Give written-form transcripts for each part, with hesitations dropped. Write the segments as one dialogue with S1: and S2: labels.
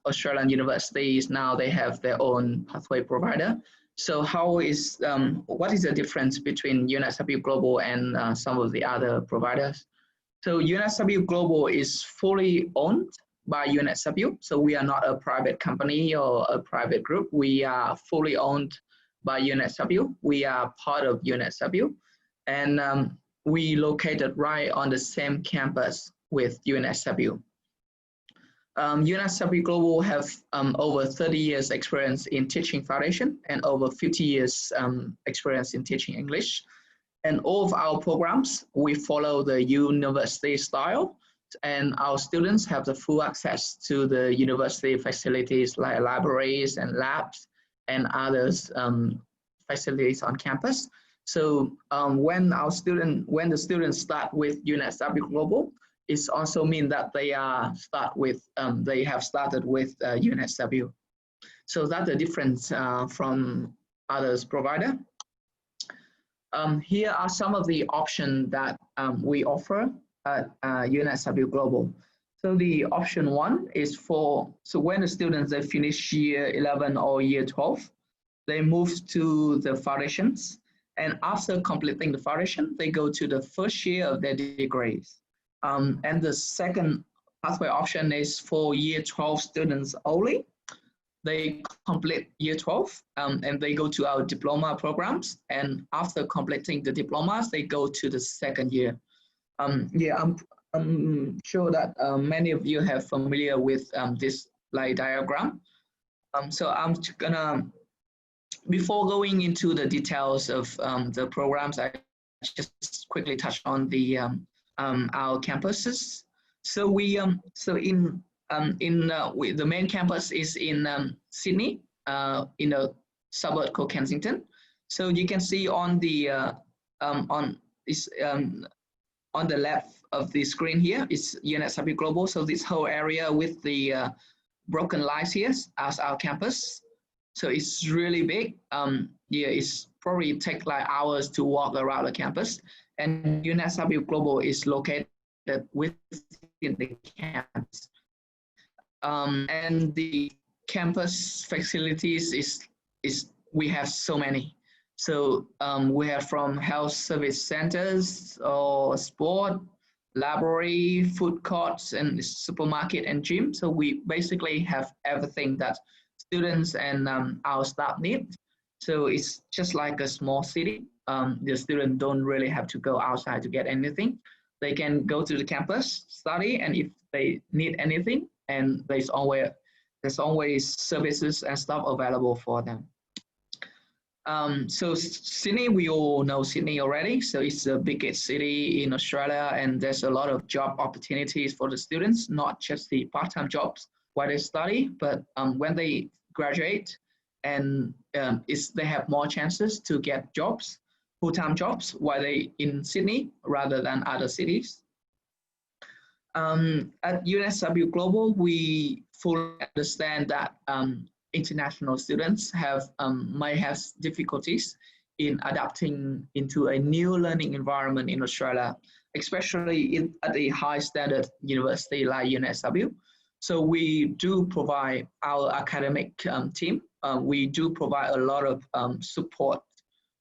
S1: Australian universities now they have their own pathway provider. So what is the difference between UNSW Global and some of the other providers? So UNSW Global is fully owned by UNSW. So we are not a private company or a private group. We are fully owned by UNSW. We are part of UNSW, and we located right on the same campus with UNSW. UNSW Global have over 30 years experience in teaching foundation and over 50 years experience in teaching English. And all of our programs, we follow the university style, and our students have the full access to the university facilities like libraries and labs and others facilities on campus. So when the students start with UNSW Global, it also means that they have started with UNSW. So that's the difference from others provider. Here are some of the options that we offer at UNSW Global. So the option 1 is so when the students they finish year 11 or year 12, they move to the foundations, and after completing the foundation, they go to the first year of their degrees. And the second pathway option is for year 12 students only. They complete year 12 and they go to our diploma programs, and after completing the diplomas, they go to the second year. I'm sure that many of you have familiar with this slide diagram. So I'm gonna, before going into the details of the programs, I just quickly touch on the our campuses. So the main campus is in Sydney, in a suburb called Kensington. So you can see on the on the left of the screen here is UNSW Global. So this whole area with the broken lines here as our campus. So it's really big. Yeah, it's probably take like hours to walk around the campus. And UNSW Global is located within the campus. And the campus facilities is we have so many. So we have from health service centers or sport, library, food courts, and supermarket and gym. So we basically have everything that students and our staff need. So it's just like a small city. The students don't really have to go outside to get anything. They can go to the campus, study, and if they need anything, and there's always services and stuff available for them. So Sydney, we all know Sydney already. So it's the biggest city in Australia, and there's a lot of job opportunities for the students, not just the part-time jobs while they study, but when they graduate, and they have more chances to get jobs, full-time jobs, while they in Sydney rather than other cities. At UNSW Global, we fully understand that international students might have difficulties in adapting into a new learning environment in Australia, especially at a high standard university like UNSW. So we do provide our academic team. We do provide a lot of support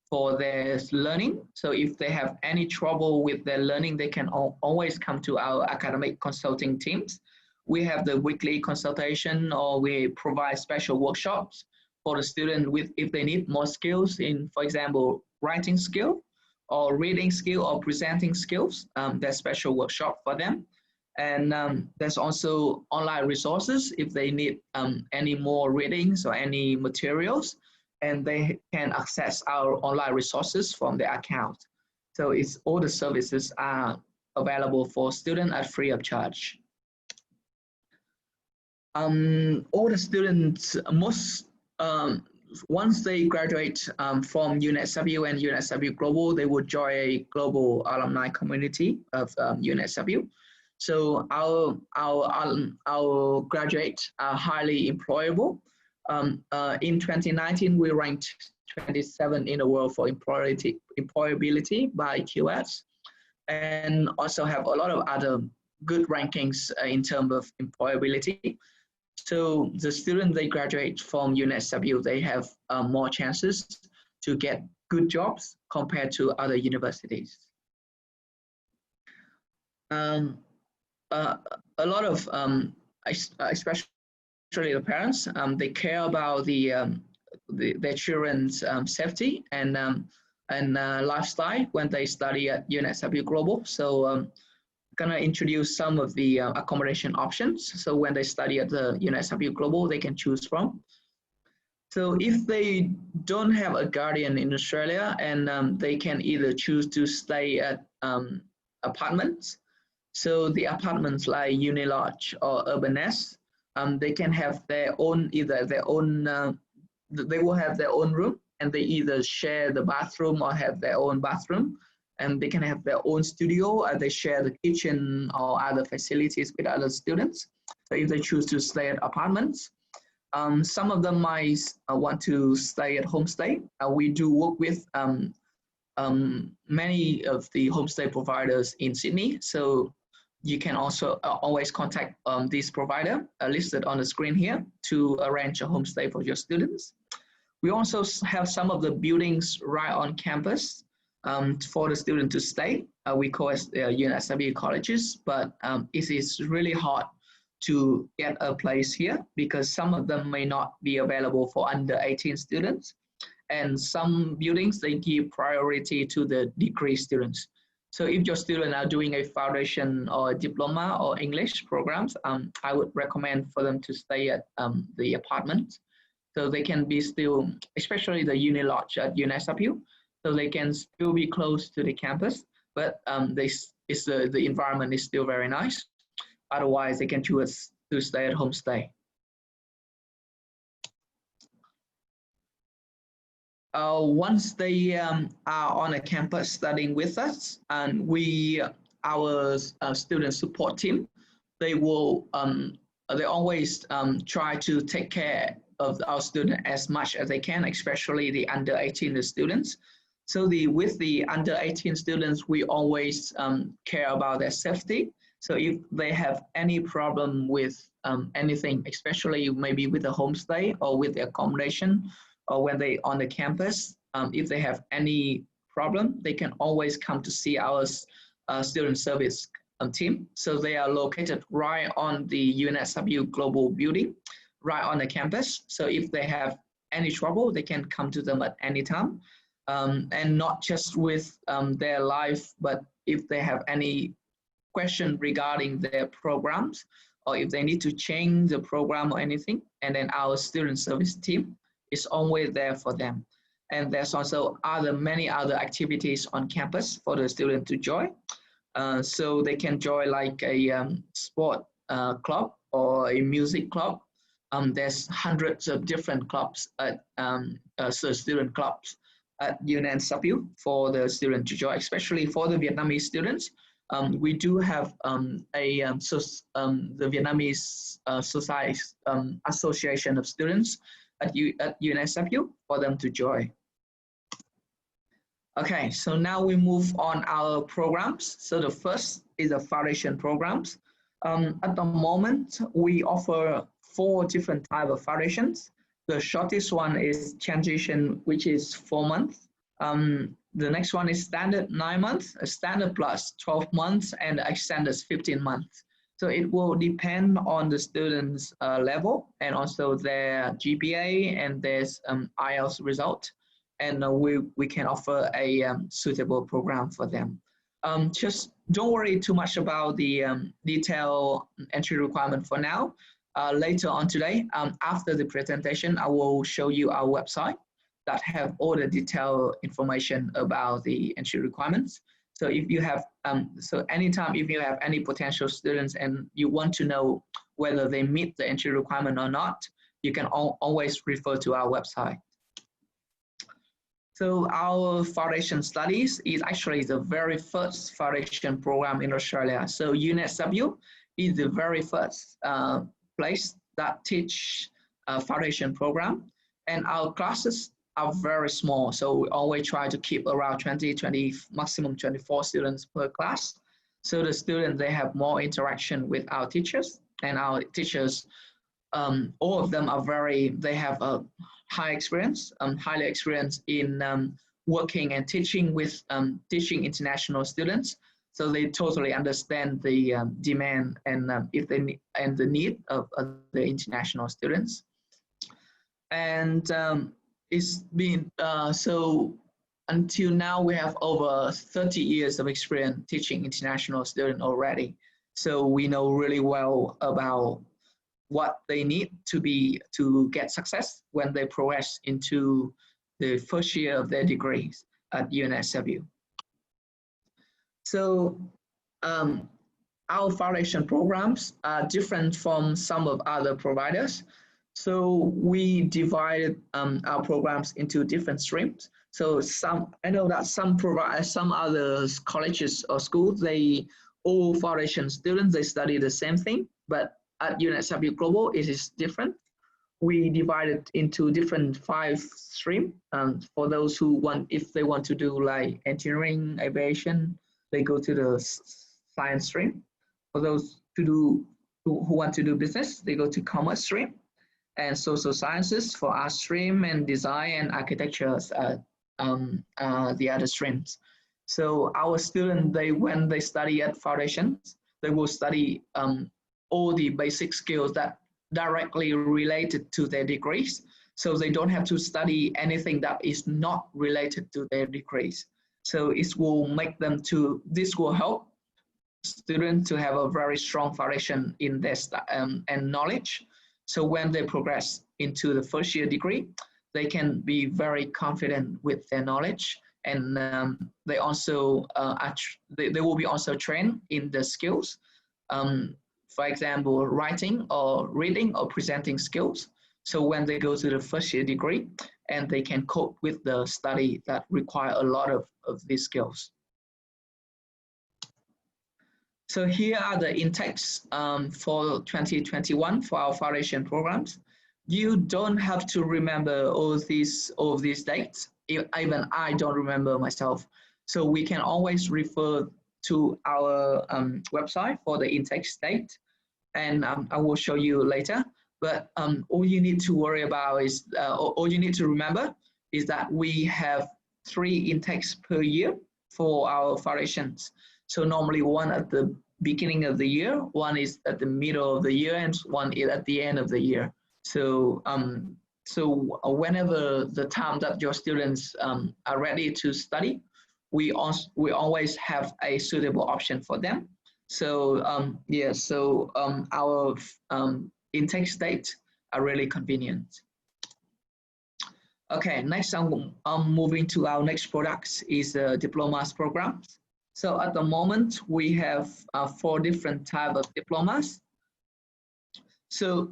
S1: for their learning. So if they have any trouble with their learning, they can always come to our academic consulting teams. We have the weekly consultation, or we provide special workshops for the student if they need more skills in, for example, writing skill or reading skill or presenting skills. There's special workshop for them. And there's also online resources if they need any more readings or any materials, and they can access our online resources from their account. So all the services are available for students at free of charge. All the students, once they graduate from UNSW and UNSW Global, they will join a global alumni community of UNSW. So our graduates are highly employable. In 2019, we ranked 27 in the world for employability by QS, and also have a lot of other good rankings in terms of employability. So the students they graduate from UNSW, they have more chances to get good jobs compared to other universities. A lot of, especially the parents, they care about their children's safety and lifestyle when they study at UNSW Global. So gonna introduce some of the accommodation options. So when they study at the UNSW Global, they can choose from. So if they don't have a guardian in Australia, and they can either choose to stay at apartments. So the apartments like Unilodge or Urban Nest, they can have their own, they will have their own room, and they either share the bathroom or have their own bathroom, and they can have their own studio, and they share the kitchen or other facilities with other students. So if they choose to stay at apartments, some of them might want to stay at homestay. We do work with many of the homestay providers in Sydney. So you can also always contact this provider listed on the screen here to arrange a homestay for your students. We also have some of the buildings right on campus for the student to stay. We call it UNSW colleges, but it is really hard to get a place here because some of them may not be available for under 18 students. And some buildings, they give priority to the degree students. So if your students are doing a foundation or a diploma or English programs, I would recommend for them to stay at the apartment. So they can be still, especially the Unilodge at UNSW, so they can still be close to the campus, but the environment is still very nice. Otherwise, they can choose to stay at homestay. Once they are on a campus studying with us, and our student support team, they will they always try to take care of our student as much as they can, especially the under 18 students. So with the under 18 students, we always care about their safety. So if they have any problem with anything, especially maybe with the homestay or with the accommodation, or when they on the campus, if they have any problem, they can always come to see our student service team. So they are located right on the UNSW Global building, right on the campus. So if they have any trouble, they can come to them at any time. And not just with their life, but if they have any question regarding their programs, or if they need to change the program or anything, and then our student service team is always there for them. And there's also many other activities on campus for the student to join. So they can join like a sport club or a music club. There's hundreds of different clubs at student clubs at UNSW for the student to join, especially for the Vietnamese students. We do have the Vietnamese Society Association of Students at UNSW for them to join. Okay, so now we move on our programs. So the first is the foundation programs. At the moment, we offer 4 different types of foundations. The shortest one is transition, which is 4 months. The next one is standard 9 months, a standard plus 12 months, and extended 15 months. So it will depend on the student's level and also their GPA and their IELTS result. And we can offer a suitable program for them. Just don't worry too much about the detailed entry requirement for now. Later on today, after the presentation, I will show you our website that have all the detailed information about the entry requirements. So if you have, anytime if you have any potential students and you want to know whether they meet the entry requirement or not, you can always refer to our website. So our foundation studies is actually the very first foundation program in Australia. So UNSW is the very first place that teach a foundation program, and our classes are very small. So we always try to keep around 20, maximum 24 students per class. So the students, they have more interaction with our teachers, and our teachers all of them are they have a highly experienced in working and teaching with teaching international students. So they totally understand the demand and if they need, and the need of the international students. And it's been so until now we have over 30 years of experience teaching international students already. So we know really well about what they need to get success when they progress into the first year of their degrees at UNSW. So our foundation programs are different from some of other providers. So we divided our programs into different streams. So I know that some other colleges or schools, all foundation students, they study the same thing, but at UNSW Global, it is different. We divided into different 5 streams for those who if they want to do like engineering, aviation, they go to the science stream. For those who want to do business, they go to commerce stream, and social sciences for art stream, and design and architecture the other streams. So our students, when they study at foundations, they will study all the basic skills that directly related to their degrees. So they don't have to study anything that is not related to their degrees. So this will help students to have a very strong foundation in their and knowledge. So when they progress into the first year degree, they can be very confident with their knowledge, and they also they will be also trained in the skills. For example, writing or reading or presenting skills. So when they go to the first year degree, and they can cope with the study that require a lot of these skills. So here are the intakes for 2021 for our foundation programs. You don't have to remember all of these dates. Even I don't remember myself. So we can always refer to our website for the intake date, and I will show you later. But all you need to worry about is, all you need to remember is that we have 3 intakes per year for our foundations. So normally one at the beginning of the year, one is at the middle of the year, and one is at the end of the year. So whenever the time that your students are ready to study, we always have a suitable option for them. So our intake dates are really convenient. Okay, next I'm moving to our next products is Diplomas Programs. So at the moment we have 4 different types of diplomas. So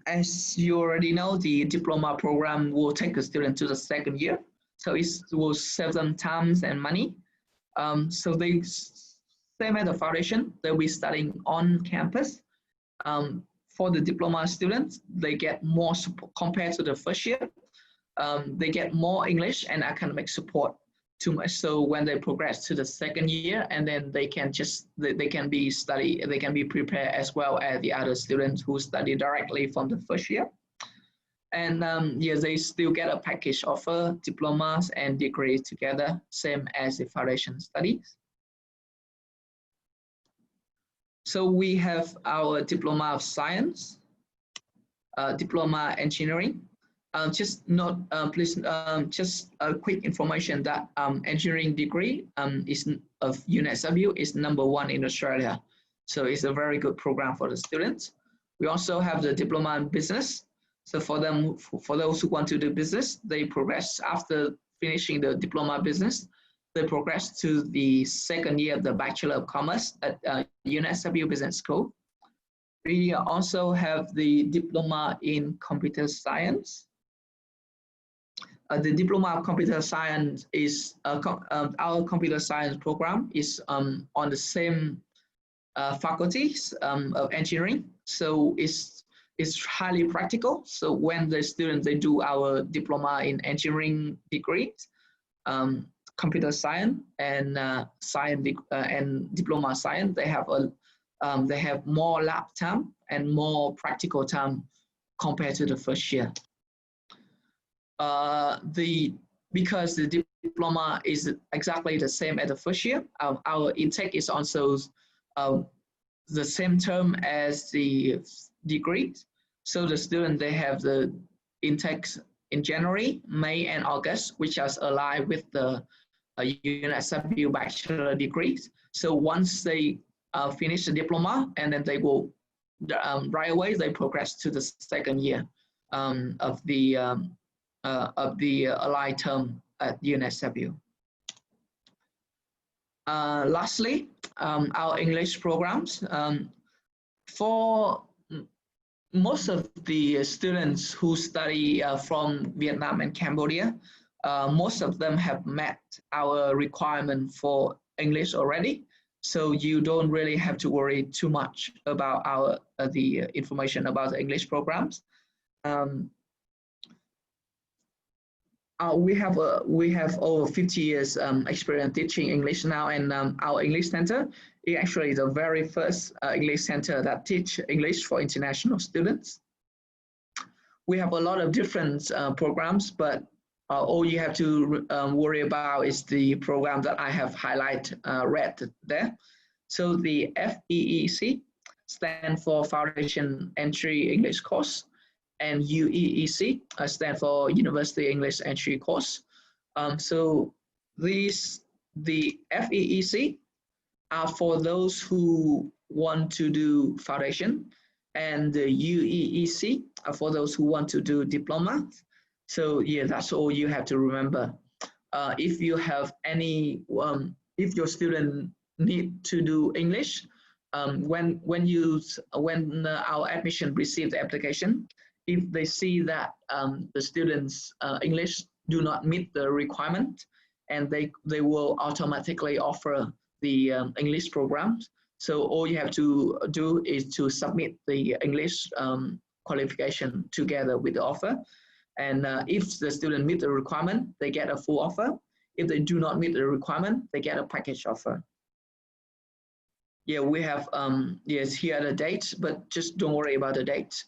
S1: as you already know, the diploma program will take a student to the 2nd year. So it will save them time and money. So they same as the foundation, they'll be studying on campus. For the diploma students, they get more support compared to the first year. They get more English and academic support too much. So when they progress to the 2nd year, and then they can be prepared as well as the other students who study directly from the first year. And they still get a package offer, diplomas and degrees together, same as the foundation studies. So we have our Diploma of Science, Diploma Engineering. Just a quick information that engineering degree of UNSW is #1 in Australia. So it's a very good program for the students. We also have the Diploma in Business. So for those who want to do business, they progress after finishing the Diploma Business. They progress to the 2nd year of the Bachelor of Commerce at UNSW Business School. We also have the Diploma in Computer Science. The Diploma of Computer Science is our computer science program is on the same faculties of engineering. So it's highly practical. So when the students they do our diploma in engineering degrees, computer science and and diploma science, they have more lab time and more practical time compared to the first year. Because the diploma is exactly the same as the first year, our intake is also the same term as the degree. So the student, they have the intakes in January, May, and August, which is aligned with the UNSW bachelor degrees. So once they finish the diploma, and then they will right away they progress to the second year of the allied term at UNSW. Lastly, our English programs. For most of the students who study from Vietnam and Cambodia, most of them have met our requirement for English already. So you don't really have to worry too much about the information about the English programs. We have over 50 years experience teaching English now, and our English center is actually the very first English center that teach English for international students. We have a lot of different programs, but all you have to worry about is the program that I have read there. So the FEEC stands for Foundation Entry English Course, and UEEC stands for University English Entry Course. So the FEEC are for those who want to do foundation, and the UEEC are for those who want to do diploma. So yeah, that's all you have to remember. If you have any, if your student need to do English, when our admission receive the application, if they see that the students' English do not meet the requirement, and they will automatically offer the English programs. So all you have to do is to submit the English qualification together with the offer. And if the student meet the requirement, they get a full offer. If they do not meet the requirement, they get a package offer. Yeah, we have, yes, here are the dates, but just don't worry about the dates.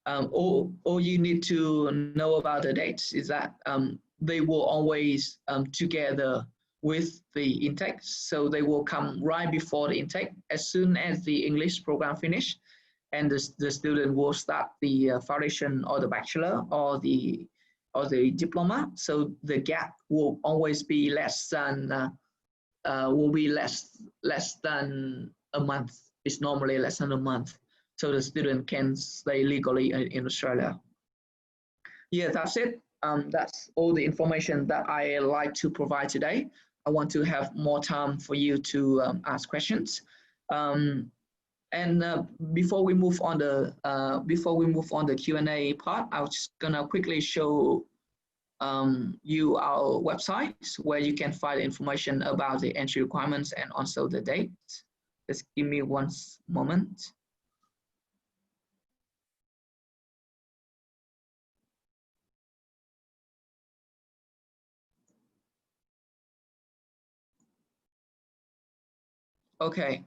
S1: All you need to know about the dates is that they will always together with the intake. So they will come right before the intake. As soon as the English program finish, and the student will start the foundation or the bachelor or the diploma. So the gap will always be less than a month. It's normally less than a month. So the student can stay legally in Australia. Yeah, that's it. That's all the information that I like to provide today. I want to have more time for you to ask questions. Before we move on the Q&A part, I was just gonna quickly show you our website where you can find information about the entry requirements and also the dates. Just give me one moment. Okay,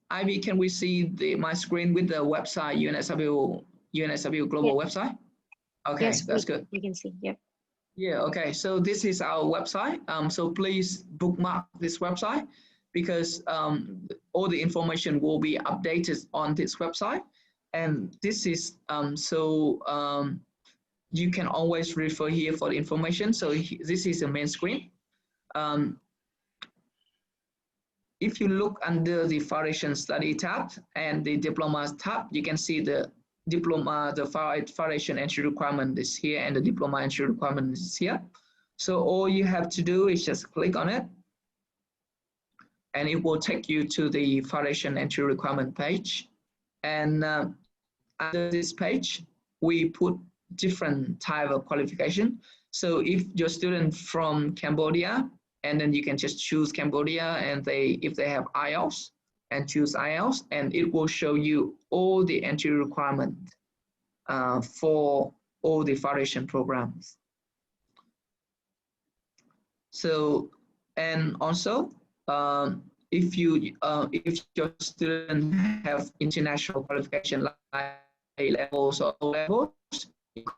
S1: Ivy, can we see my screen with the website, UNSW Global website? Okay, yes, that's good.
S2: We can see, yep.
S1: Yeah, okay, so this is our website. So please bookmark this website because all the information will be updated on this website. And this is, you can always refer here for the information. So this is the main screen. If you look under the Foundation Study tab and the Diplomas tab, you can see the diploma, the foundation entry requirement is here, and the diploma entry requirement is here. So all you have to do is just click on it, and it will take you to the foundation entry requirement page. And under this page, we put different type of qualification. So if your student from Cambodia, and then you can just choose Cambodia, and if they have IELTS, and choose IELTS, and it will show you all the entry requirement for all the foundation programs. So, and also, if your student have international qualification like A levels or O levels, you can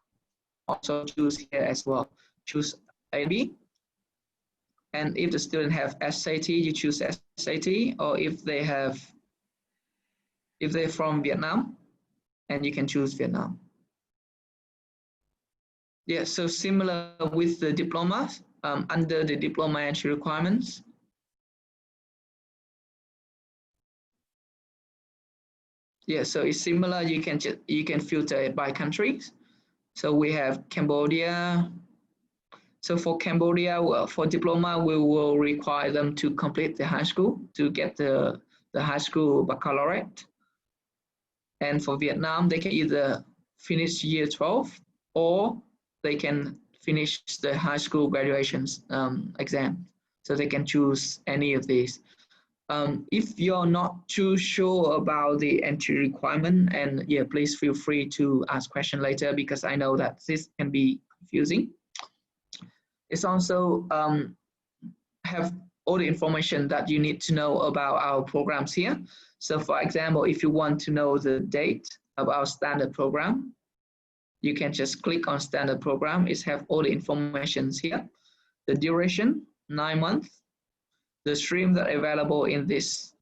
S1: also choose here as well. Choose A, B. And if the student have SAT, you choose SAT, or if they're from Vietnam, and you can choose Vietnam. Yeah, so similar with the diplomas, under the diploma entry requirements. Yeah, so it's similar. You can filter it by countries. So we have Cambodia. So for Cambodia, well, for diploma, we will require them to complete the high school to get the high school baccalaureate. And for Vietnam, they can either finish year 12 or they can finish the high school graduation exam. So they can choose any of these. If you're not too sure about the entry requirement, and yeah, please feel free to ask question later, because I know that this can be confusing. It's also have all the information that you need to know about our programs here. So for example, if you want to know the date of our standard program, you can just click on standard program. It have all the information here. The duration, 9 months. The stream that are available in these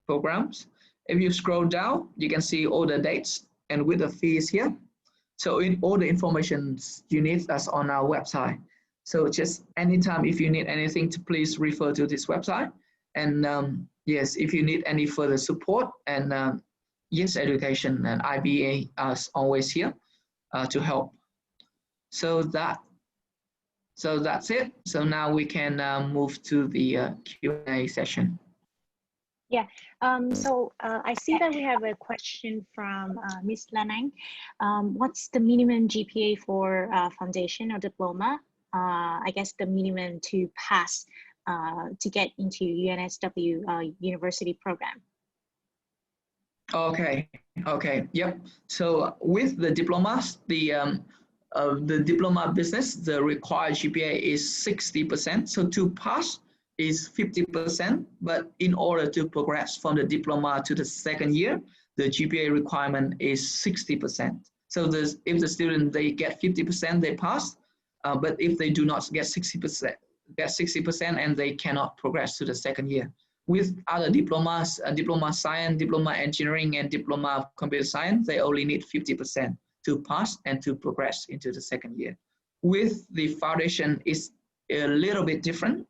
S1: programs. If you scroll down, you can see all the dates and with the fees here. So in all the information you need that's on our website. So just anytime if you need anything, to please refer to this website. And yes, if you need any further support, and Yes Education and IBA are always here to help. So that's it. So now we can move to the Q&A session.
S2: Yeah, so I see that we have a question from Ms. Lanang. What's the minimum GPA for foundation or diploma? I guess the minimum to pass to get into UNSW university program.
S1: Okay, yep. So with the diplomas, the diploma business, the required GPA is 60%. So to pass is 50%, but in order to progress from the diploma to the second year, the GPA requirement is 60%. So if the student, they get 50%, they pass, but if they do not get 60%, and they cannot progress to the second year. With other diplomas, diploma science, diploma engineering, and diploma of computer science, they only need 50% to pass and to progress into the second year. With the foundation, it's a little bit different.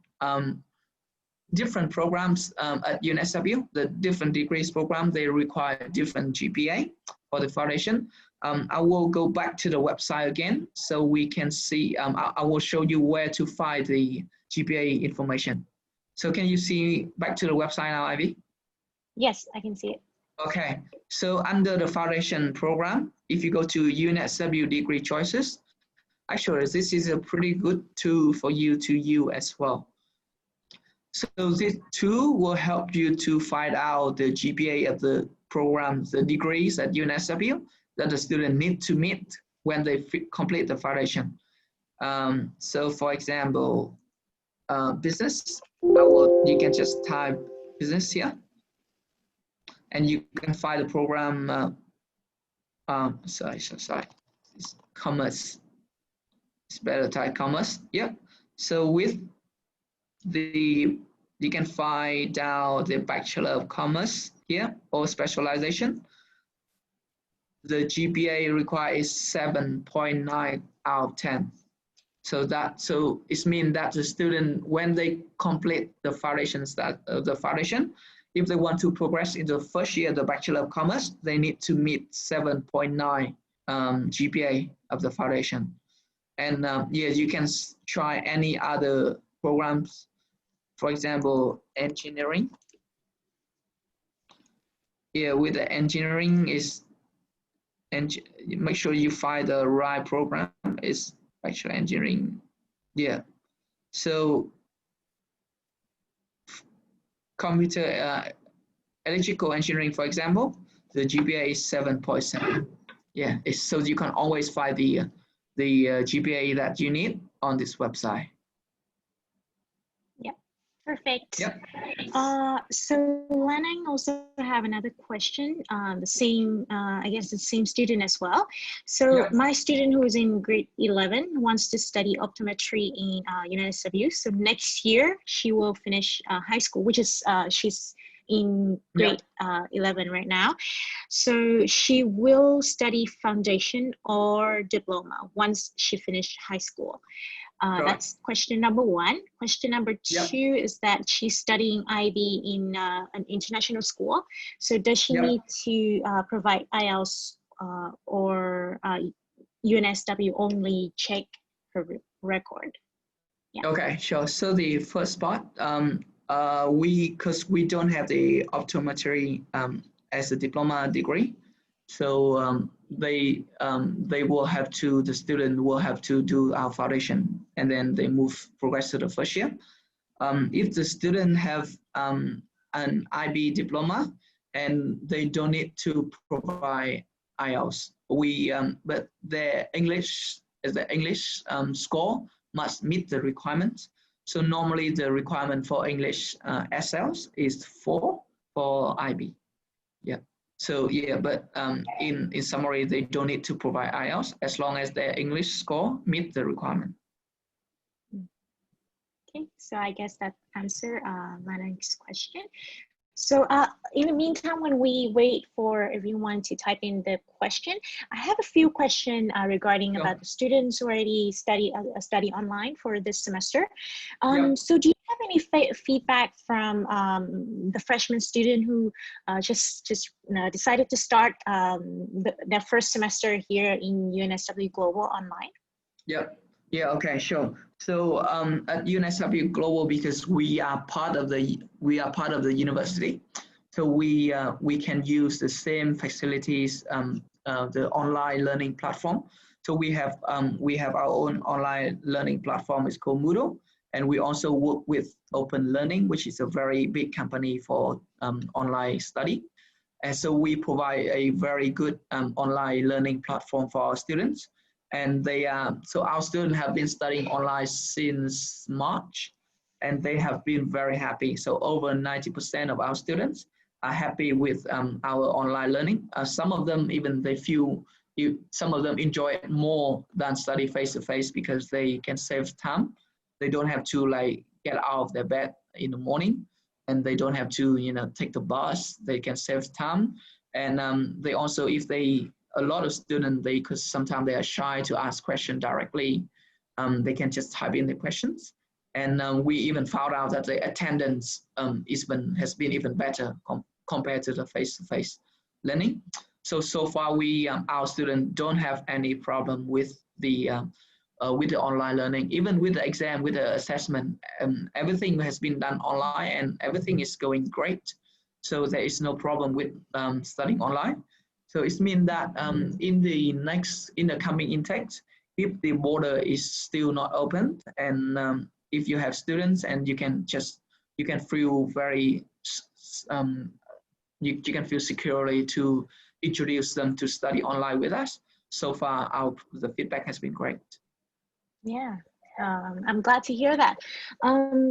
S1: Different programs at UNSW, the different degrees program, they require different GPA for the foundation. I will go back to the website again so we can see, I will show you where to find the GPA information. So can you see back to the website now, Ivy?
S2: Yes, I can see it.
S1: Okay, so under the foundation program, if you go to UNSW degree choices, actually this is a pretty good tool for you to use as well. So this tool will help you to find out the GPA of the programs, the degrees at UNSW that the student need to meet when they complete the foundation. So for example, business, you can just type business here, and you can find the program, sorry, it's commerce. It's better type commerce, yeah. So with you can find out the Bachelor of Commerce here, or specialization. The GPA required is 7.9 out of 10. So it means that the student, when they complete the foundation, if they want to progress into the first year of the Bachelor of Commerce, they need to meet 7.9 GPA of the foundation. And yes, you can try any other programs. For example, engineering. Yeah, with the engineering make sure you find the right program. Is actually engineering. Yeah. So computer electrical engineering, for example, the GPA is 7.7. Yeah, so you can always find the GPA that you need on this website.
S2: Yeah. Perfect.
S1: Yep.
S2: So Lanang also have another question. The same, I guess the same student as well. So
S1: Yep.
S2: my student who is in grade 11 wants to study optometry in UNSW. So next year she will finish high school, which is she's in grade 11 right now. So she will study foundation or diploma once she finished high school. That's question number one. Question number two is that she's studying IB in an international school. So does she need to provide IELTS or UNSW only check her record? Yeah.
S1: Okay, sure. So the first part, because we don't have the optometry as a diploma degree, so they will have to, the student will have to do our foundation, and then they progress to the first year. If the student have an IB diploma and they don't need to provide IELTS, but their English score must meet the requirements. So normally the requirement for English SLs is 4 for IB. Yeah. So yeah, but in summary, they don't need to provide IELTS as long as their English score meet the requirement.
S2: Okay, so I guess that answer Lanang's question. So in the meantime, when we wait for everyone to type in the question, I have a few questions regarding about the students who already study online for this semester. So do you have any feedback from the freshman student who just decided to start their first semester here in UNSW Global online?
S1: Yeah, okay, sure. So at UNSW Global, because we are part of the university, so we can use the same facilities, the online learning platform. So we have our own online learning platform. It's called Moodle, and we also work with Open Learning, which is a very big company for online study. And so we provide a very good online learning platform for our students. And so our students have been studying online since March, and they have been very happy. So over 90% of our students are happy with our online learning. Some of them some of them enjoy it more than study face-to-face because they can save time. They don't have to get out of their bed in the morning, and they don't have to take the bus. They can save time, and they also, a lot of students, because sometimes they are shy to ask questions directly, they can just type in the questions. And we even found out that the attendance has been even better compared to the face-to-face learning. So far, our students don't have any problem with the online learning. Even with the exam, with the assessment, everything has been done online, and everything is going great. So there is no problem with studying online. So it means that in the coming intakes, if the border is still not open, and if you have students, and you can feel you can feel securely to introduce them to study online with us. So far, the feedback has been great.
S2: Yeah. I'm glad to hear that.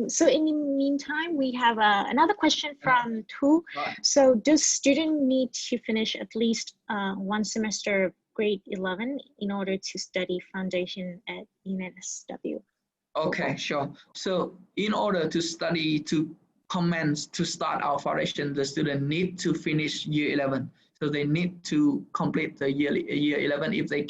S2: So in the meantime, we have another question from Tu. So does student need to finish at least one semester grade 11 in order to study foundation at UNSW?
S1: Okay, sure. So in order to start our foundation, the student need to finish year 11. So they need to complete the year 11. If they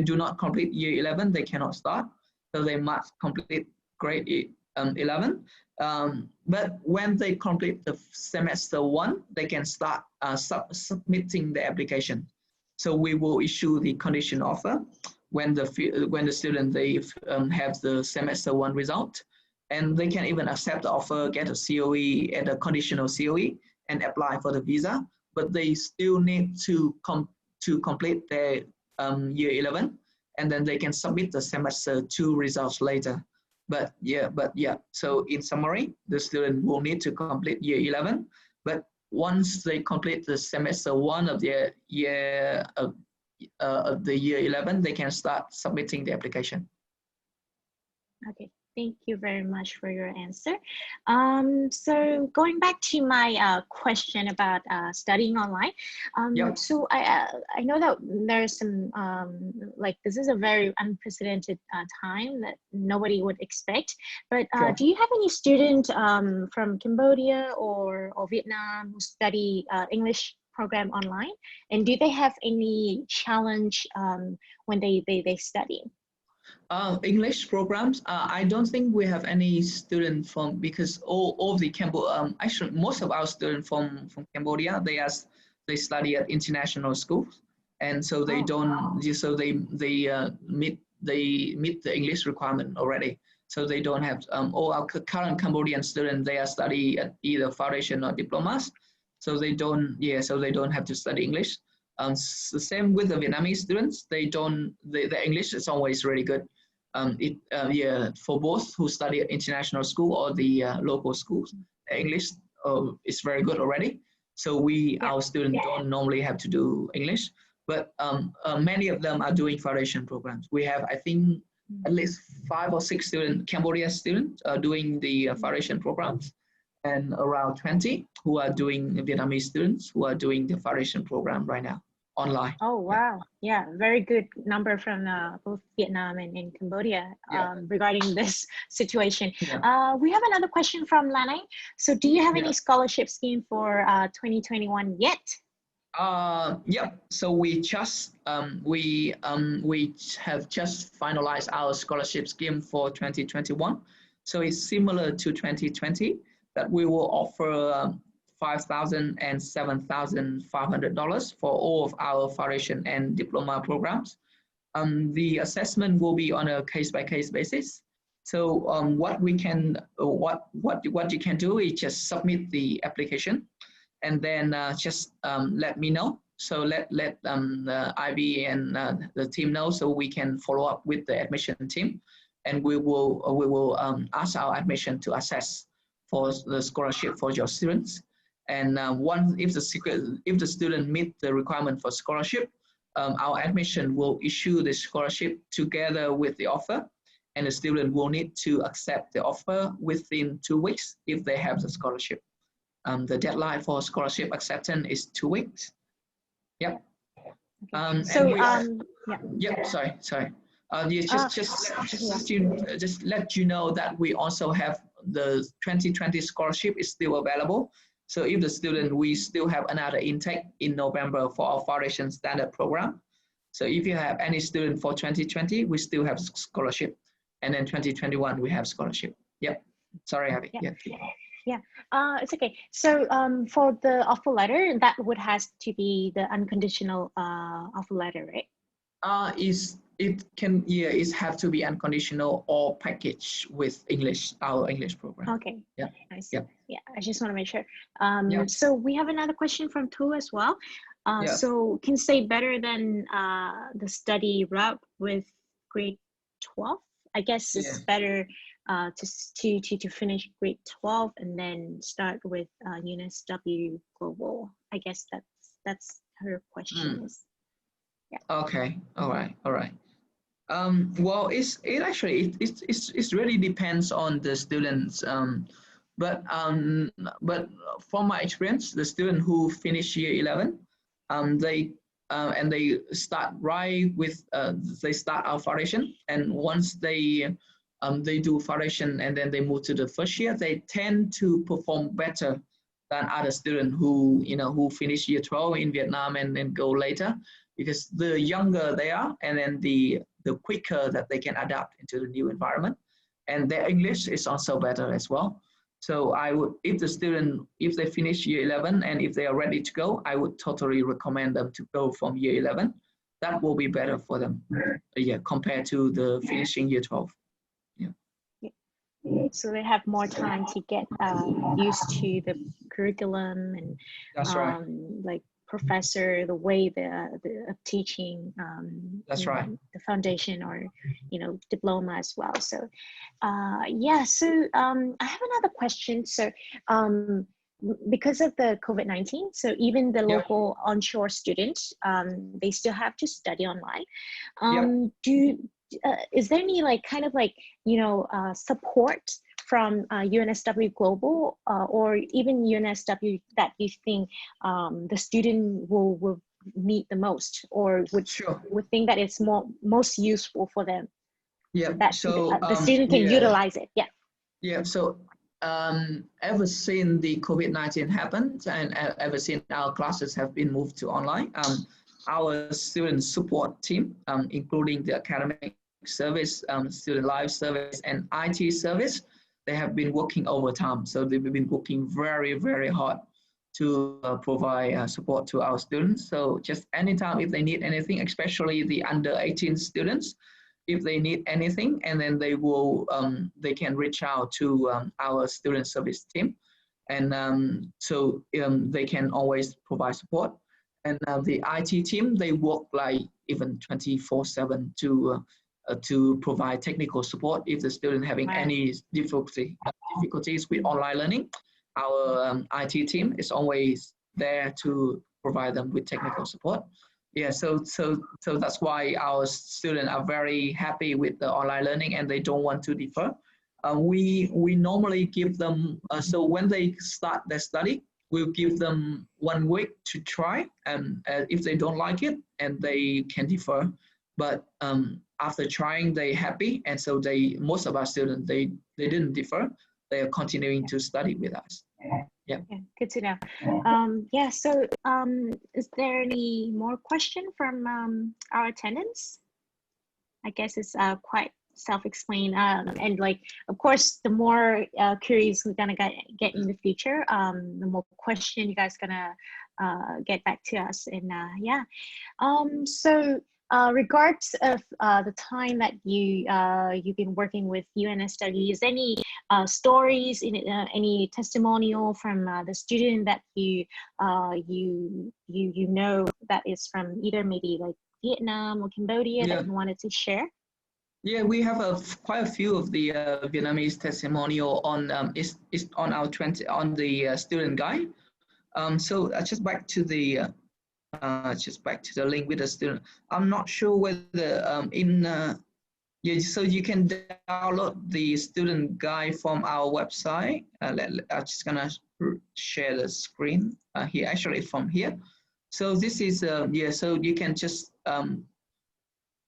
S1: do not complete year 11, they cannot start. So they must complete grade 11. But when they complete the semester 1, they can start submitting the application. So we will issue the condition offer when the student have the semester 1 result, and they can even accept the offer, get a COE, and a conditional COE, and apply for the visa. But they still need to complete their year 11, and then they can submit the semester 2 results later. But yeah. So in summary, the student will need to complete year 11, but once they complete the semester 1 of the year 11, they can start submitting the application.
S2: Okay, Thank you very much for your answer. So going back to my question about studying online,
S1: Yep.
S2: so I know that there's some like this is a very unprecedented time that nobody would expect. But
S1: Sure.
S2: do you have any student from Cambodia or Vietnam who study English program online, and do they have any challenge when they study?
S1: English programs. I don't think we have any student from because all of the actually most of our students from Cambodia they study at international schools, and so they
S2: Oh,
S1: don't so they meet the English requirement already. So they don't have all our current Cambodian students they are study at either foundation or diplomas, so they don't have to study English. The same with the Vietnamese students. They don't. The English is always really good. For both who study at international school or the local schools, English is very good already. So
S2: yeah.
S1: our students don't normally have to do English, but many of them are doing foundation programs. We have, I think, at least 5 or 6 Cambodia students doing the foundation programs, and around 20 who are doing Vietnamese students who are doing the foundation program right now online.
S2: Oh,
S1: Yeah.
S2: wow. Yeah, very good number from both Vietnam and Cambodia regarding this situation.
S1: Yeah.
S2: We have another question from Lanai. So do you have
S1: Yeah.
S2: any scholarship scheme for 2021 yet?
S1: Yep. So we have just finalized our scholarship scheme for 2021. So it's similar to 2020 that we will offer $5,000 and $7,500 for all of our foundation and diploma programs. The assessment will be on a case-by-case basis. So what you can do is just submit the application, and then just let me know. So let the IB and the team know, so we can follow up with the admission team, and we will ask our admission to assess for the scholarship for your students. And if the student meet the requirement for scholarship, our admission will issue the scholarship together with the offer, and the student will need to accept the offer within 2 weeks if they have the scholarship. The deadline for scholarship acceptance is 2 weeks. Yep. Sorry. Just let you know that we also have the 2020 scholarship is still available. So if the student, we still have another intake in November for our foundation standard program. So if you have any student for 2020, we still have scholarship, and then 2021 we have scholarship. Yep. Sorry, Abby.
S2: Yeah, it's okay. So for the offer letter, that would has to be the unconditional offer letter, right?
S1: It have to be unconditional or packaged with English, our English program.
S2: Okay.
S1: Yeah.
S2: I see. Yeah, I just want to make sure.
S1: Yeah.
S2: So we have another question from Tu as well. So can say better than the study route with grade 12. I guess it's better to finish grade 12 and then start with UNSW Global. I guess that's her question is. Yeah.
S1: Okay. All right. Well, it really depends on the students. But from my experience, the student who finish year 11, they start right with they start our foundation, and once they do foundation and then they move to the first year, they tend to perform better than other students who finish year 12 in Vietnam and then go later, because the younger they are, and then the quicker that they can adapt into the new environment, and their English is also better as well. So I would, if they finish year 11 and if they are ready to go, I would totally recommend them to go from year 11. That will be better for them, compared to the finishing year 12.
S2: So they have more time to get used to the curriculum and
S1: that's right.
S2: Like professor, the way the teaching,
S1: that's right,
S2: the foundation or diploma as well. So so I have another question. So because of the COVID-19, so even the local onshore students, they still have to study online. is there any like kind of like, support from UNSW Global or even UNSW that you think the student will need the most, or would think that it's most useful for them?
S1: Yeah.
S2: That
S1: So
S2: the student can utilize it. Yeah.
S1: Yeah. So ever since the COVID-19 happened and ever since our classes have been moved to online, our student support team, including the academic service, student life service, and IT service, they have been working overtime. So they've been working very, very hard to provide support to our students. So just anytime if they need anything, especially the under 18 students, if they need anything, and then they can reach out to our student service team, and so they can always provide support. And the IT team, they work like even 24/7 to provide technical support if the student having any difficulties with online learning. Our IT team is always there to provide them with technical support. Yeah, so that's why our students are very happy with the online learning and they don't want to defer. We normally give them, so when they start their study, we'll give them 1 week to try, and if they don't like it, and they can defer. But after trying, they happy, and so most of our students, they didn't defer. They are continuing to study with us. Yeah.
S2: Good to know. Yeah. So, is there any more question from our attendants? I guess it's quite self-explained. And like, of course, the more curious we're gonna get in the future, the more question you guys gonna get back to us. And yeah. So. Regards of the time that you've been working with UNSW, is any stories, any testimonial from the student that you know that is from either maybe like Vietnam or Cambodia that you wanted to share?
S1: Yeah, we have quite a few of the Vietnamese testimonial on is on our student guide. So just back to the link with the student. I'm not sure whether yeah, so you can download the student guide from our website. I'm just gonna share the screen here. Actually, from here. So this is yeah. So you can just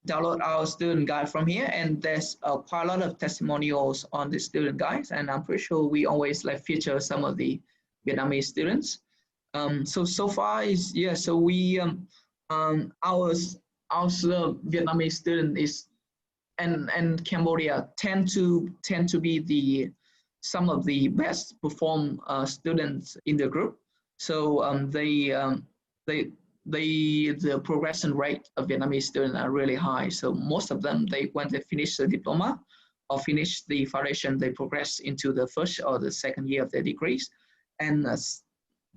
S1: download our student guide from here, and there's quite a lot of testimonials on the student guides, and I'm pretty sure we always like feature some of the Vietnamese students. So far is yeah. So we our Vietnamese student is and Cambodia tend to be some of the best perform students in the group. So the progression rate of Vietnamese students are really high. So most of them, when they finish the diploma or finish the foundation, they progress into the first or the second year of their degrees, and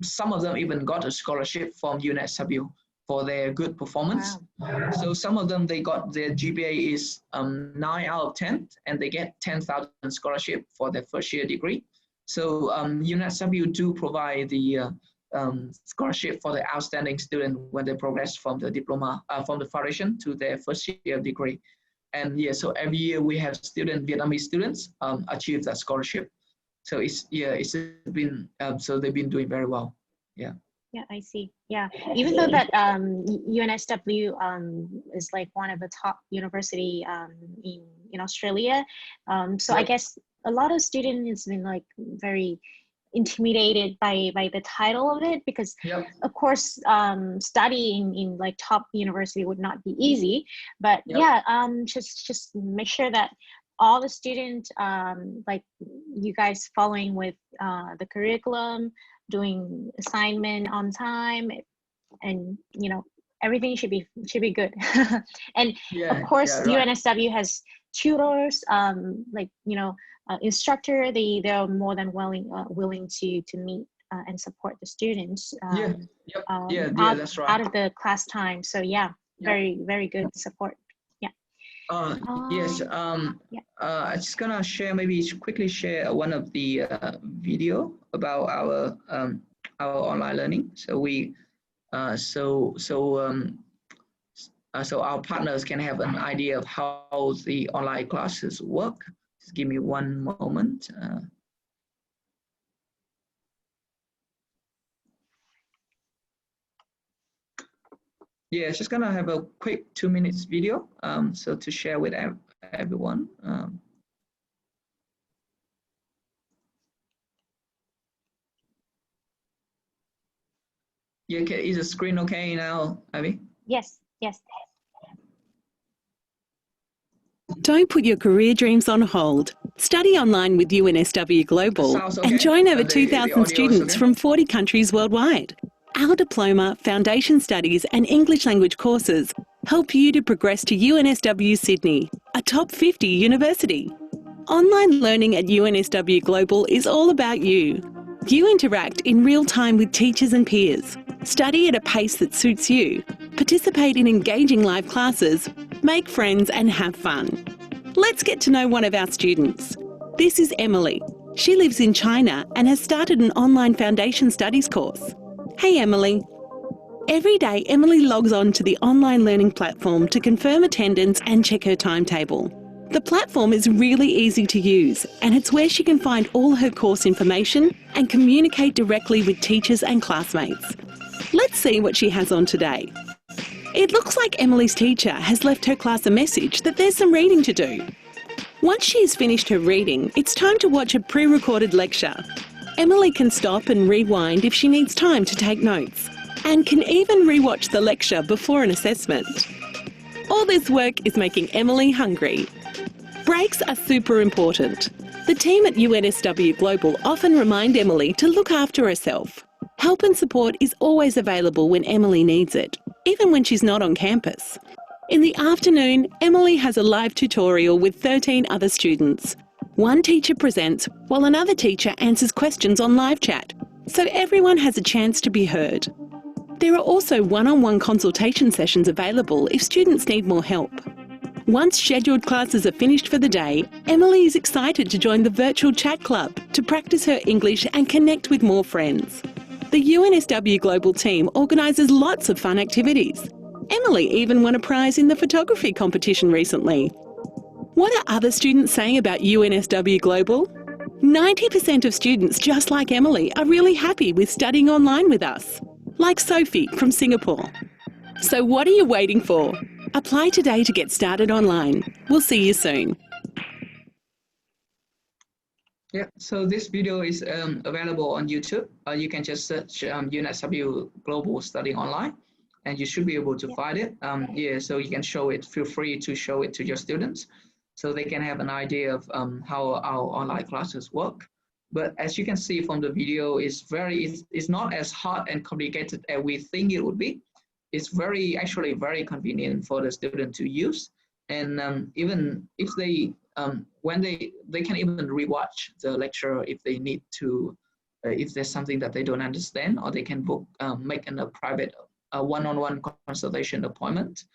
S1: some of them even got a scholarship from UNSW for their good performance. Wow. So some of them, they got their GPA is 9 out of 10, and they get 10,000 scholarship for their first year degree. So UNSW do provide the scholarship for the outstanding student when they progress from the diploma, from the foundation to their first year degree. And yeah, so every year we have Vietnamese students achieve that scholarship. So it's been so they've been doing very well. Yeah.
S2: Yeah, I see. Yeah, even though that UNSW is like one of the top university in Australia, so I guess a lot of students has been like very intimidated by the title of it, because of course studying in like top university would not be easy. But yeah, just make sure that all the students, like you guys following with the curriculum, doing assignment on time, and everything should be good. And of course UNSW has tutors, like instructor. They're more than willing to meet and support the students
S1: that's right,
S2: out of the class time. So yeah, very, very good support.
S1: Yes. I'm just gonna quickly share one of the video about our online learning. So we so our partners can have an idea of how the online classes work. Just give me one moment. Yeah, just gonna have a quick 2 minutes video, so to share with everyone. Yeah, okay, is the screen okay now, Abby?
S2: Yes, yes.
S3: Don't put your career dreams on hold. Study online with UNSW Global
S1: Sounds okay?
S3: and join over
S1: The
S3: 2,000
S1: audio is
S3: students
S1: okay?
S3: from 40 countries worldwide. Our diploma, foundation studies and English language courses help you to progress to UNSW Sydney, a top 50 university. Online learning at UNSW Global is all about you. You interact in real time with teachers and peers, study at a pace that suits you, participate in engaging live classes, make friends and have fun. Let's get to know one of our students. This is Emily. She lives in China and has started an online foundation studies course. Hey Emily. Every day Emily logs on to the online learning platform to confirm attendance and check her timetable. The platform is really easy to use and it's where she can find all her course information and communicate directly with teachers and classmates. Let's see what she has on today. It looks like Emily's teacher has left her class a message that there's some reading to do. Once she has finished her reading, it's time to watch a pre-recorded lecture. Emily can stop and rewind if she needs time to take notes, and can even re-watch the lecture before an assessment. All this work is making Emily hungry. Breaks are super important. The team at UNSW Global often remind Emily to look after herself. Help and support is always available when Emily needs it, even when she's not on campus. In the afternoon, Emily has a live tutorial with 13 other students. One teacher presents while another teacher answers questions on live chat, so everyone has a chance to be heard. There are also one-on-one consultation sessions available if students need more help. Once scheduled classes are finished for the day, Emily is excited to join the virtual chat club to practice her English and connect with more friends. The UNSW Global team organises lots of fun activities. Emily even won a prize in the photography competition recently. What are other students saying about UNSW Global? 90% of students just like Emily are really happy with studying online with us, like Sophie from Singapore. So what are you waiting for? Apply today to get started online. We'll see you soon.
S1: Yeah, so this video is available on YouTube. You can just search UNSW Global Studying Online, and you should be able to find it. Yeah, so you can show it, feel free to show it to your students so they can have an idea of how our online classes work. But as you can see from the video, it's not as hard and complicated as we think it would be. It's actually very convenient for the student to use. And even if they, when they can even rewatch the lecture if they need to, if there's something that they don't understand, or they can book, make a private one-on-one consultation appointment.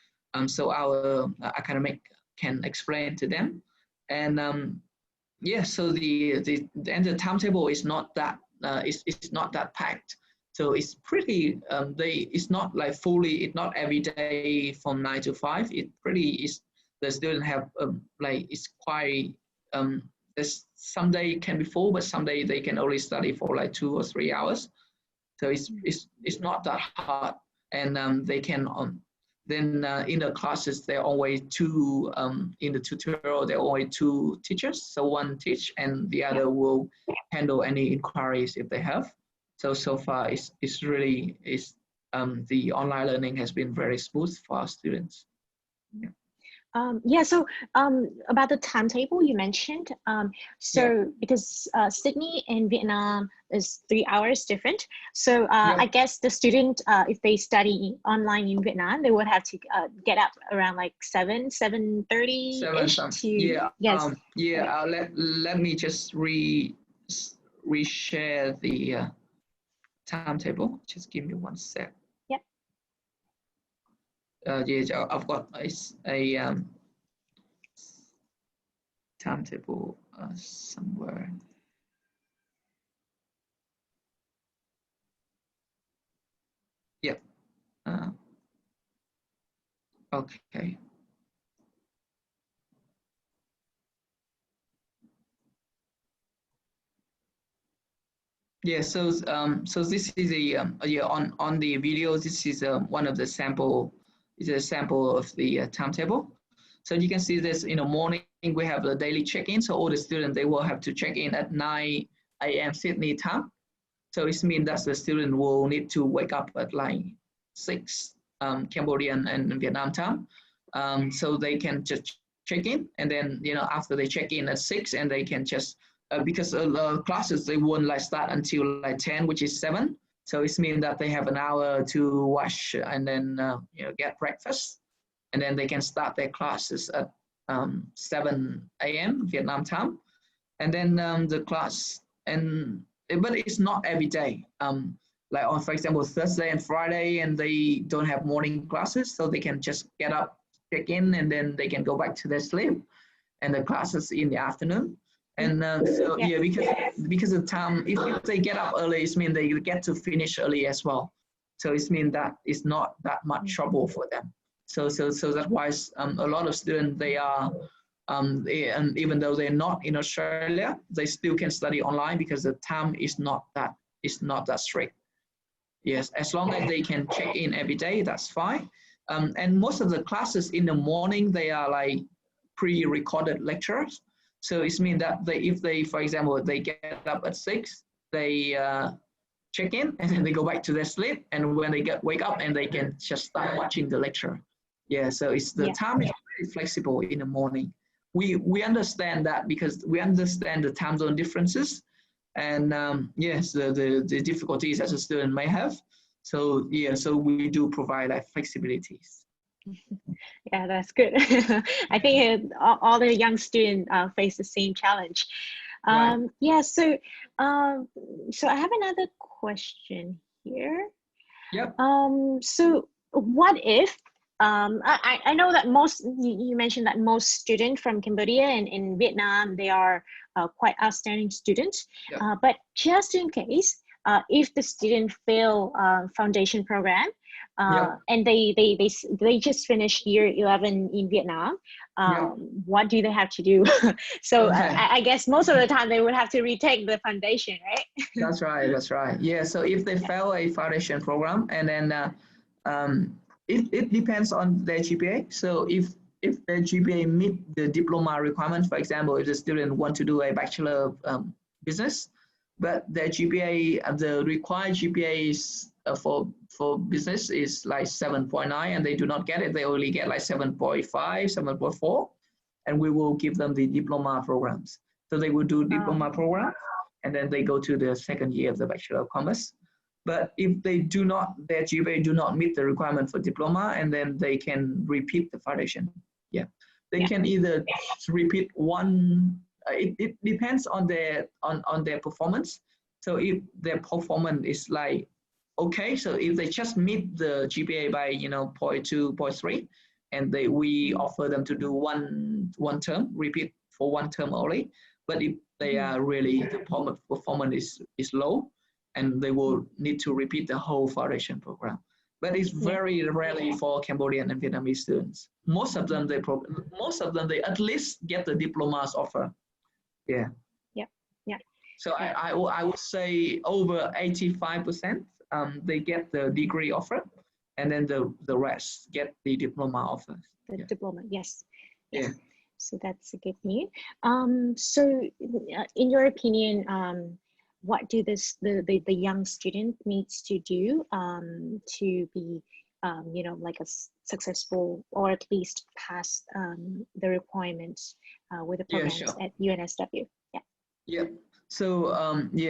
S1: So our academic can explain to them. And yeah, so the timetable is not that it's not that packed. So it's pretty it's not like fully, it's not every day from 9 to 5. It pretty is, the student have like it's quite there's some day can be full, but some day they can only study for like 2 or 3 hours. So it's not that hard, and they can then in the classes there are always two in the tutorial there are always two teachers, so one teach and the other will handle any inquiries if they have. So far it's really the online learning has been very smooth for our students. Yeah.
S2: Yeah, so about the timetable you mentioned, because Sydney and Vietnam is 3 hours different. So I guess the student, if they study online in Vietnam, they would have to get up around like 7:30-ish to, yes.
S1: Let me just reshare the timetable. Just give me 1 sec.
S2: Yep.
S1: Yeah, I've got a timetable somewhere. Yeah. Okay. Yeah, so this is yeah, on the video. This is one of the sample. Is a sample of the timetable. So you can see this in the morning. We have the daily check-in. So all the students, they will have to check in at 9 a.m. Sydney time. So it means that the student will need to wake up at like 6 Cambodian and Vietnam time. So they can just check in, and then after they check in at 6, and they can just because classes, they won't like start until like 10, which is 7. So it means that they have an hour to wash and then get breakfast, and then they can start their classes at 7 a.m. Vietnam time, and then the class but it's not every day. Like on, for example, Thursday and Friday, and they don't have morning classes, so they can just get up, check in, and then they can go back to their sleep, and the classes in the afternoon. And so yeah, because of time, if they get up early, it means they get to finish early as well. So it means that it's not that much trouble for them. So that's why a lot of students, they are and even though they're not in Australia, they still can study online because the time is not that strict. Yes, as long as they can check in every day, that's fine. And most of the classes in the morning, they are like pre-recorded lectures. So it means that if they, for example, they get up at 6, they check in, and then they go back to their sleep. And when they wake up, and they can just start watching the lecture. Yeah, so the time is very flexible in the morning. We understand that because we understand the time zone differences, and yes, the difficulties as a student may have. So yeah, so we do provide like flexibilities.
S2: Yeah, that's good. I think all the young students face the same challenge.
S1: Right.
S2: Yeah, so I have another question here.
S1: Yep.
S2: So what if I know that you mentioned that most students from Cambodia and in Vietnam, they are quite outstanding students.
S1: Yep.
S2: But just in case, if the student fail foundation program,
S1: Yep.
S2: and they just finished year 11 in Vietnam,
S1: Yep.
S2: what do they have to do? So
S1: Okay.
S2: I guess most of the time they would have to retake the foundation, right?
S1: That's right. That's right. Yeah. So if they fail a foundation program, and then it depends on their GPA. So if their GPA meet the diploma requirements, for example, if the student want to do a bachelor of business, but their GPA, the required GPA is for business is like 7.9, and they do not get it, they only get like 7.5, 7.4, and we will give them the diploma programs. So they will do diploma program, and then they go to the second year of the Bachelor of Commerce. But if they do not, their GPA do not meet the requirement for diploma, and then they can repeat the foundation. Yeah, they can either repeat one. It depends on their performance. So if their performance is like okay, so if they just meet the GPA by 0.2, 0.3, and we offer them to do one term, repeat for one term only. But if they are really, the performance is low, and they will need to repeat the whole foundation program. But it's very rarely for Cambodian and Vietnamese students. Most of them, they at least get the diplomas offer. Yeah.
S2: Yeah.
S1: So I would say over 85%, they get the degree offer, and then the rest get the diploma offer.
S2: The diploma, yes.
S1: Yeah.
S2: So that's a good news. So in your opinion, what do the young student needs to do to be like a successful, or at least pass the requirements with the programs at UNSW?
S1: Yeah. So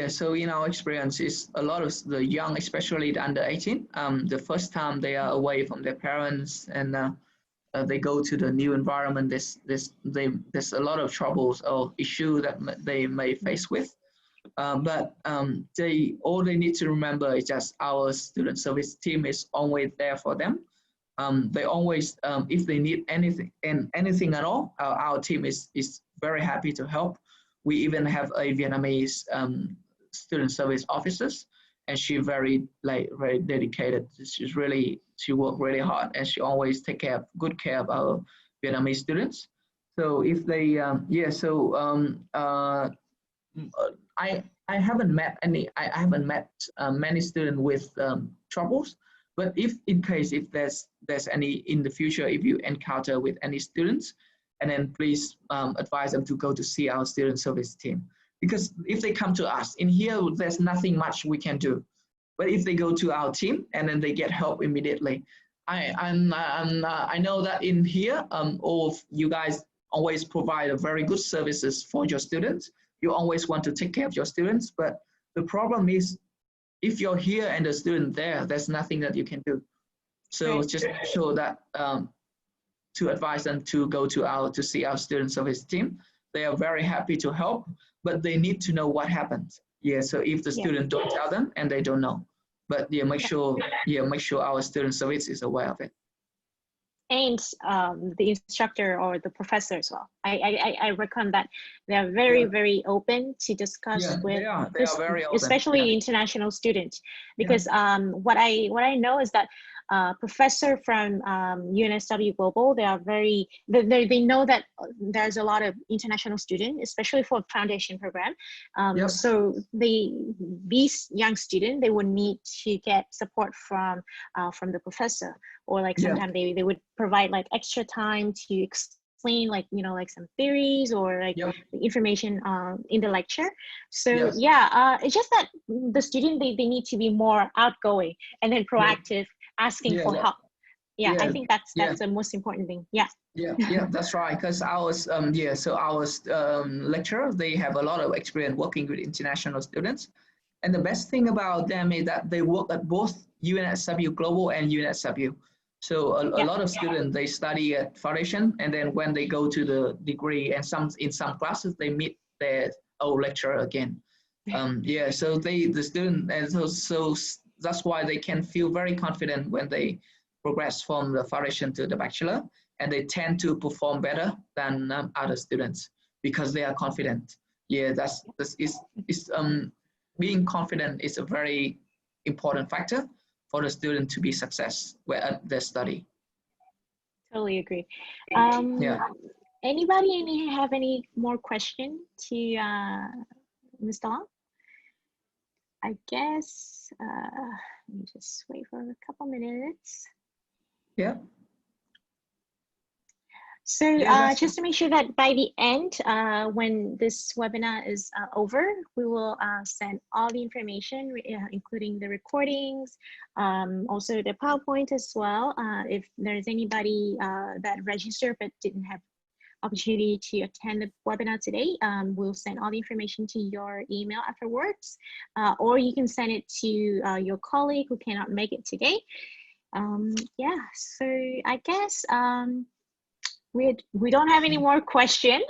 S1: so in our experience, is a lot of the young, especially the under 18, the first time they are away from their parents, and they go to the new environment, there's a lot of troubles or issues that they may face with. But all they need to remember is just our student service team is always there for them. They always, if they need anything at all, our team is very happy to help. We even have a Vietnamese student service officers, and she very dedicated. She worked really hard, and she always take good care of our Vietnamese students. So if they I haven't met many students with troubles, but if in case if there's any in the future, if you encounter with any students, and then please advise them to go to see our student service team, because if they come to us in here, there's nothing much we can do. But if they go to our team and then they get help immediately, I know that in here, all of you guys always provide a very good services for your students. You always want to take care of your students, but the problem is if you're here and the student there's nothing that you can do. So just show that to advise them to go to see our student service team. They are very happy to help, but they need to know what happened. Yeah, so if the student don't tell them and they don't know, but make sure our student service is aware of it.
S2: And the instructor or the professor as well. I reckon that they are very open to discuss with,
S1: they are very open.
S2: Especially international students, because what I know is that professor from UNSW Global, they are they know that there's a lot of international students, especially for foundation program. So these young students, they would need to get support from the professor, or like sometimes they would provide like extra time to explain like like some theories or like the information in the lecture. So it's just that the student they need to be more outgoing and then proactive, asking for help. I think that's the most important thing. That's
S1: right, because our lecturer, they have a lot of experience working with international students, and the best thing about them is that they work at both UNSW Global and UNSW. So a lot of students, they study at foundation, and then when they go to the degree, and in some classes they meet their old lecturer again. So the student, and so that's why they can feel very confident when they progress from the foundation to the bachelor, and they tend to perform better than other students because they are confident. Being confident is a very important factor for the student to be successful at their study.
S2: Totally agree. Anybody have any more question to Mr. Long? I guess let me just wait for a couple minutes. So just to make sure that by the end, when this webinar is over, we will send all the information, including the recordings, also the PowerPoint as well. If there's anybody that registered but didn't have opportunity to attend the webinar today, we'll send all the information to your email afterwards, or you can send it to your colleague who cannot make it today. So I guess we don't have any more questions.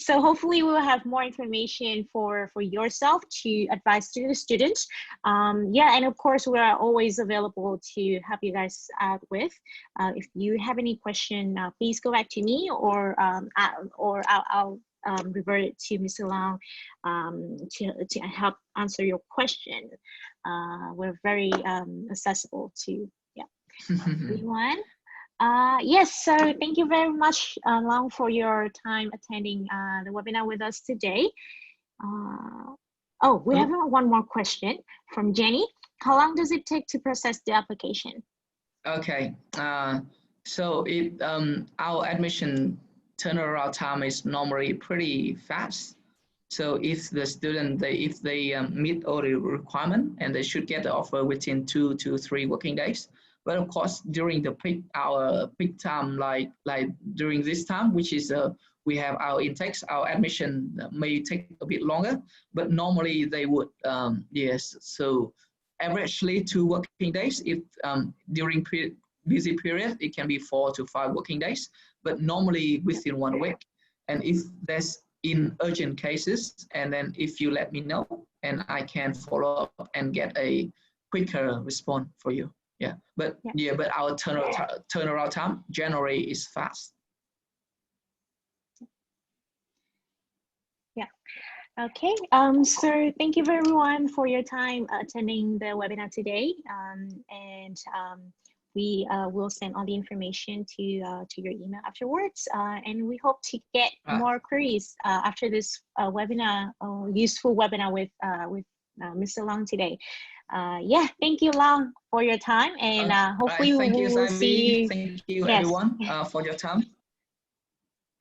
S2: So hopefully we'll have more information for yourself to advise to the students. And of course we are always available to help you guys out with. If you have any question, please go back to me, or I'll revert it to Mr. Long to help answer your question. We're very accessible to everyone. Yes, so thank you very much, Long, for your time attending the webinar with us today. We have one more question from Jenny. How long does it take to process the application?
S1: Okay, so our admission turnaround time is normally pretty fast. So if the student, if they meet all the requirement, and they should get the offer within 2 to 3 working days. But of course, during the peak time, like during this time, which is we have our intakes, our admission may take a bit longer, but normally they would, so averagely 2 working days. If during busy period, it can be 4 to 5 working days, but normally within 1 week. And if there's in urgent cases, and then if you let me know, and I can follow up and get a quicker response for you. But our turnaround time generally is fast.
S2: Okay, so thank you everyone for your time attending the webinar today. We will send all the information to your email afterwards. And we hope to get more queries after this webinar, useful webinar with Mr. Long today. Yeah, thank you, Long, for your time, and hopefully
S1: thank
S2: we
S1: you,
S2: will see you.
S1: Thank you,
S2: Yes.
S1: everyone, for your time.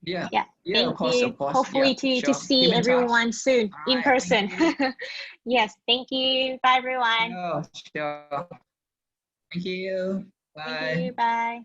S1: Yeah.
S2: Yeah.
S1: Yeah,
S2: Thank
S1: of course,
S2: you.
S1: of course.
S2: Hopefully
S1: Yeah,
S2: to
S1: sure. Keep
S2: see
S1: in touch.
S2: everyone soon in
S1: Right,
S2: person.
S1: thank you.
S2: Yes, thank you. Bye, everyone.
S1: Sure, sure. Thank you.
S2: Thank
S1: Bye.
S2: you. Bye.